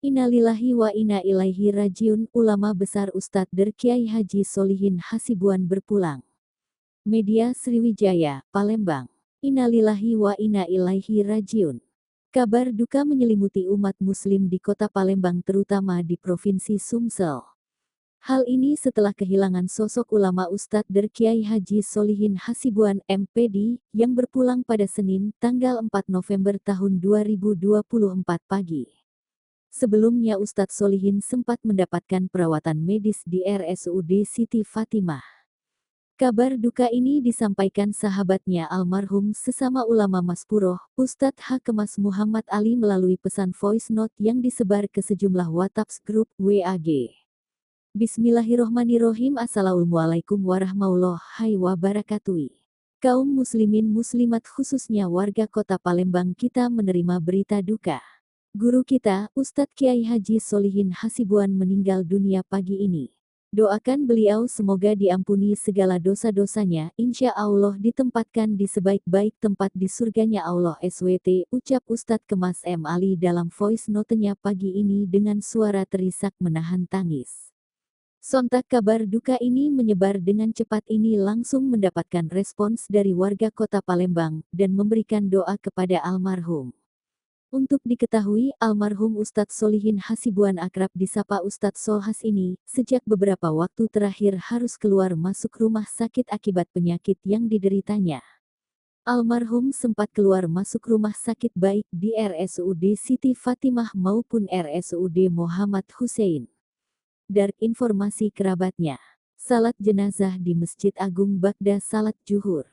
Innalillahi wa inna ilaihi rajiun. Ulama besar Ustadz Der Kiai Haji Solihin Hasibuan berpulang. Media Sriwijaya, Palembang. Innalillahi wa inna ilaihi rajiun. Kabar duka menyelimuti umat muslim di kota Palembang terutama di Provinsi Sumsel. Hal ini setelah kehilangan sosok ulama Ustadz Der Kiai Haji Solihin Hasibuan MPD yang berpulang pada Senin, tanggal 4 November tahun 2024 pagi. Sebelumnya Ustadz Solihin sempat mendapatkan perawatan medis di RSUD Siti Fatimah. Kabar duka ini disampaikan sahabatnya almarhum sesama ulama Maspuroh, Ustadz Hakemas Muhammad Ali melalui pesan voice note yang disebar ke sejumlah WhatsApp grup WAG. Bismillahirrohmanirrohim. Assalamualaikum warahmatullahi wabarakatuh. Kaum muslimin muslimat khususnya warga kota Palembang, kita menerima berita duka. Guru kita, Ustadz Kiai Haji Solihin Hasibuan meninggal dunia pagi ini. Doakan beliau semoga diampuni segala dosa-dosanya, insya Allah ditempatkan di sebaik-baik tempat di surganya Allah SWT, ucap Ustadz Kemas M. Ali dalam voice notenya pagi ini dengan suara terisak menahan tangis. Sontak kabar duka ini menyebar dengan cepat, ini langsung mendapatkan respons dari warga kota Palembang dan memberikan doa kepada almarhum. Untuk diketahui, almarhum Ustadz Solihin Hasibuan akrab disapa Ustadz Solhas ini, sejak beberapa waktu terakhir harus keluar masuk rumah sakit akibat penyakit yang dideritanya. Almarhum sempat keluar masuk rumah sakit baik di RSUD Siti Fatimah maupun RSUD Muhammad Hussein. Dari informasi kerabatnya, salat jenazah di Masjid Agung Bagda salat Zuhur.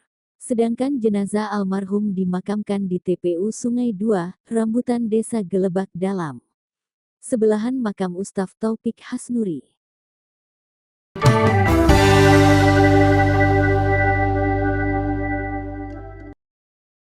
Sedangkan jenazah almarhum dimakamkan di TPU Sungai 2, Rambutan Desa Gelebak Dalam. Sebelahan makam Ustadz Taufik Hasnuri.